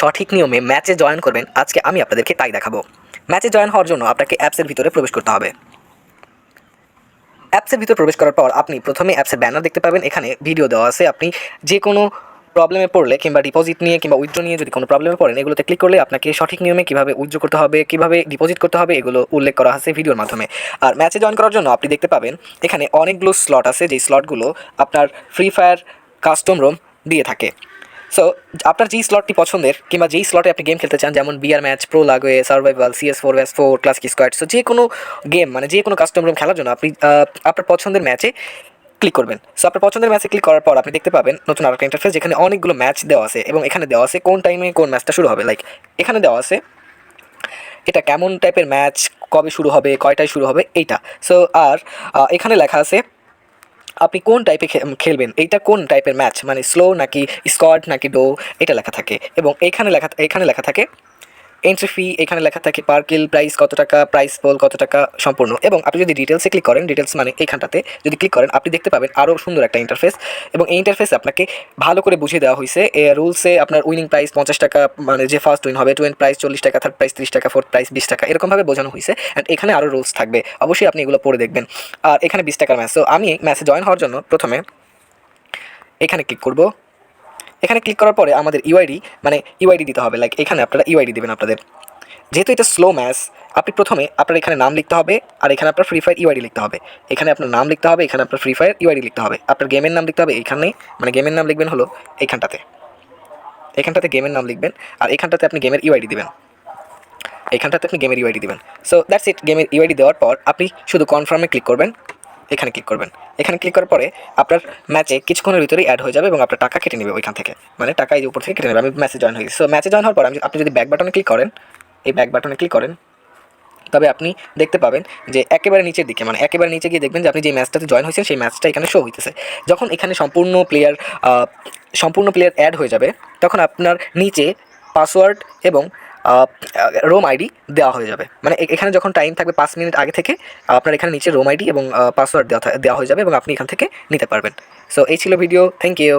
সঠিক নিয়মে ম্যাচে জয়েন করবেন, আজকে আমি আপনাদেরকে তাই দেখাবো। ম্যাচে জয়েন হওয়ার জন্য আপনাকে অ্যাপসের ভিতরে প্রবেশ করতে হবে। অ্যাপসের ভিতরে প্রবেশ করার পর আপনি প্রথমে অ্যাপসের ব্যানার দেখতে পাবেন, এখানে ভিডিও দেওয়া আছে। আপনি যে কোনো প্রবলেমে পড়লে কিংবা ডিপোজিট নিয়ে কিংবা উইথড্র নিয়ে যদি কোনো প্রবলেমে পড়েন, এগুলোতে ক্লিক করলে আপনাকে সঠিক নিয়মে কীভাবে উইথড্র করতে হবে, কীভাবে ডিপোজিট করতে হবে, এগুলো উল্লেখ করা আছে ভিডিওর মাধ্যমে। আর ম্যাচে জয়েন করার জন্য আপনি দেখতে পাবেন এখানে অনেকগুলো স্লট আছে, যেই স্লটগুলো আপনার ফ্রি ফায়ার কাস্টম রুম দিয়ে থাকে। সো আপনার যেই স্লটটি পছন্দের কিংবা যেই স্লটে আপনি গেম খেলতে চান, যেমন বিআর ম্যাচ, প্রো লাগোয়ে, survival, CS4vs4, classic squad, so যে কোনো গেম মানে যে কোনো কাস্টম রুম খেলার জন্য আপনি আপনার পছন্দের ম্যাচে ক্লিক করবেন। সো আপনার পছন্দের ম্যাচে ক্লিক করার পর আপনি দেখতে পাবেন নতুন আরেকটা ইন্টারফেস, যেখানে অনেকগুলো ম্যাচ দেওয়া আছে এবং এখানে দেওয়া আছে কোন টাইমে কোন ম্যাচটা শুরু হবে। লাইক এখানে দেওয়া আছে এটা কেমন টাইপের ম্যাচ, কবে শুরু হবে, কয়টায় শুরু হবে এইটা। সো আর এখানে লেখা আছে আপনি কোন টাইপে খেলবেন, এইটা কোন টাইপের ম্যাচ, মানে স্লো নাকি স্কোয়াড নাকি ডো, এটা লেখা থাকে। এবং এখানে লেখা থাকে এন্ট্রি ফি, এখানে লেখা থাকে পার কিল প্রাইস কত টাকা, প্রাইস পোল কত টাকা সম্পূর্ণ। এবং আপনি যদি ডিটেলসে ক্লিক করেন, ডিটেলস মানে এইখানটাতে যদি ক্লিক করেন, আপনি দেখতে পাবেন আরও সুন্দর একটা ইন্টারফেস। এবং এই ইন্টারফেসে আপনাকে ভালো করে বুঝিয়ে দেওয়া হয়েছে রুলসে আপনার উইনিং প্রাইস 50 টাকা, মানে যে ফার্স্ট উইন হবে, টুইন প্রাইস 40 টাকা, থার্ড প্রাইস 30 টাকা, ফোর্থ প্রাইস 20 টাকা, এরকমভাবে বোঝানো হয়েছে। অ্যান্ড এখানে আরও রুলস থাকবে, অবশ্যই আপনি এগুলো পড়ে দেখবেন। আর এখানে 20 টাকার ম্যাচ। সো আমি ম্যাচে জয়েন হওয়ার জন্য প্রথমে এখানে ক্লিক করব। এখানে ক্লিক করার পরে আমাদের ইউআইডি, মানে ইউআইডি দিতে হবে। লাইক এখানে আপনারা ইউআইডি দেবেন আপনাদের। যেহেতু এটা স্লো ম্যাচ, আপনি প্রথমে আপনার এখানে নাম লিখতে হবে, আর এখানে আপনার ফ্রি ফায়ার ইউআইডি লিখতে হবে। এখানে আপনার নাম লিখতে হবে, এখানে আপনার ফ্রি ফায়ার ইউআইডি লিখতে হবে। আপনার গেমের নাম লিখতে হবে এইখানে, মানে গেমের নাম লিখবেন হলো এইখানটাতে, এখানটাতে গেমের নাম লিখবেন, আর এখানটাতে আপনি গেমের ইউআইডি দিবেন, এখানটাতে আপনি গেমের ইউআইডি দিবেন। So that's it. গেমের ইউআইডি দেওয়ার পর আপনি শুধু কনফার্মে ক্লিক করবেন, এখানে ক্লিক করবেন। এখানে ক্লিক করার পরে আপনার ম্যাচে কিছুক্ষণের ভিতরেই অ্যাড হয়ে যাবে এবং আপনার টাকা কেটে নেবে ওইখান থেকে, মানে টাকা এই উপর থেকে কেটে নেবে। আমি ম্যাচে জয়েন হয়ে গেছি। সো ম্যাচে জয়েন হওয়ার পর আপনি যদি ব্যাক বাটনে ক্লিক করেন, এই ব্যাক বাটনে ক্লিক করেন, তবে আপনি দেখতে পাবেন যে একেবারে নিচের দিকে, মানে একেবারে নিচে গিয়ে দেখবেন যে আপনি যে ম্যাচটাতে জয়েন হয়েছেন সেই ম্যাচটা এখানে শো হইতেছে। যখন এখানে সম্পূর্ণ প্লেয়ার অ্যাড হয়ে যাবে, তখন আপনার নিচে পাসওয়ার্ড এবং রোম আইডি দেওয়া হয়ে যাবে। মানে এখানে যখন টাইম থাকবে 5 মিনিট আগে থেকে আপনার এখানে নিচে রোম আইডি এবং পাসওয়ার্ড দেওয়া হয়ে যাবে এবং আপনি এখান থেকে নিতে পারবেন। সো এই ছিল ভিডিও। Thank you.